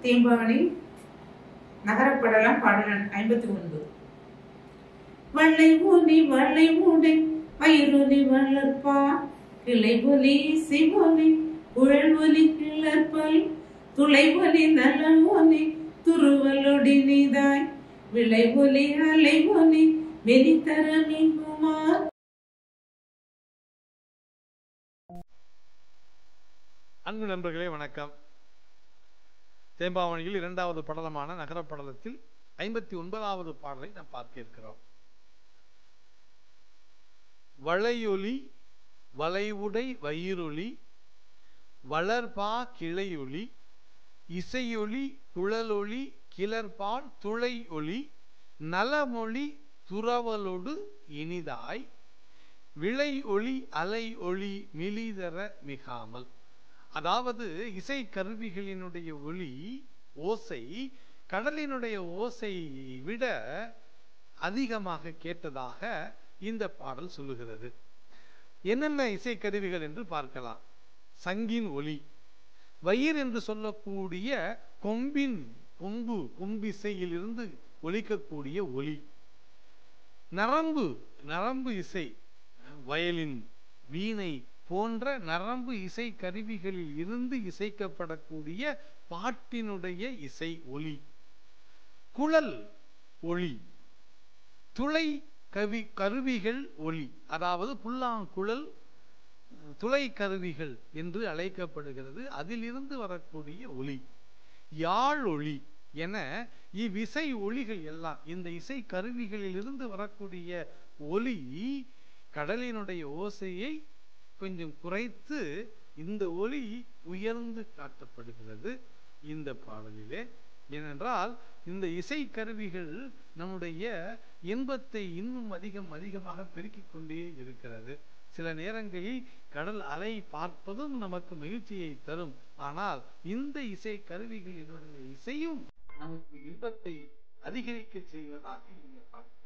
தேம்பாவணி நகரப்படலாம் பாடல் 59. வள்ளை ஒலி வள்ளை மூடை வயிறொலி வளர்ப்பா கிளை ஒலி சிவொலி குழல் ஒலி கிளற்பல் துளை ஒலி நல்ல ஒலி துருவலொடி நீதாய் விளை ஒலி அலை ஒலி வெளித்தர மீன்குமார். அன்பு நண்பர்களே வணக்கம். தேம்பாவணியில் 2வது படலமான நகரப்படலத்தில் 59வது பாடலை நாம் பார்க்க இருக்கிறோம். வளையொலி வளைவுடை வயிறொலி வளர்பா கிளையொலி இசையொலி குழலொலி கிளர்பால் துளை ஒலி நலமொழி துறவலொடு இனிதாய் விளை ஒளி அலை ஒளி மிளிதர மிகாமல். அதாவது இசை கருவிகளினுடைய ஒலி ஓசை கடலினுடைய ஓசையை விட அதிகமாக கேட்டதாக இந்த பாடல் சொல்லுகிறது. என்னென்ன இசை கருவிகள் என்று பார்க்கலாம். சங்கின் ஒலி, வயிறு என்று சொல்லக்கூடிய கொம்பிசையில் இருந்து ஒலிக்கக்கூடிய ஒலி, நரம்பு இசை, வயலின், வீணை போன்ற நரம்பு இசை கருவிகளில் இருந்து இசைக்கப்படக்கூடிய பாட்டினுடைய இசை ஒலி, குழல் ஒலி, துளை கருவிகள் ஒலி, அதாவது புல்லாங்குழல் துளை கருவிகள் என்று அழைக்கப்படுகிறது. அதிலிருந்து வரக்கூடிய ஒலி, யாழ் ஒலி என இவ்விசை ஒலிகள் எல்லாம் இந்த இசை கருவிகளில் இருந்து வரக்கூடிய ஒலி கடலினுடைய ஓசையை கொஞ்சம் குறைத்து இந்த ஒலி உயர்ந்து காட்டப்படுகிறது இந்த பாடலிலே. ஏனென்றால் இந்த இசை கருவிகள் நம்முடைய இன்பத்தை இன்னும் அதிகமாக பெருக்கிக் கொண்டே இருக்கிறது. சில நேரங்களில் கடல் அலை பார்ப்பதும் நமக்கு மகிழ்ச்சியை தரும். ஆனால் இந்த இசை கருவிகளினுடைய இசையும் நமக்கு இன்பத்தை அதிகரிக்க செய்வதாக நீங்கள் பார்க்கலாம்.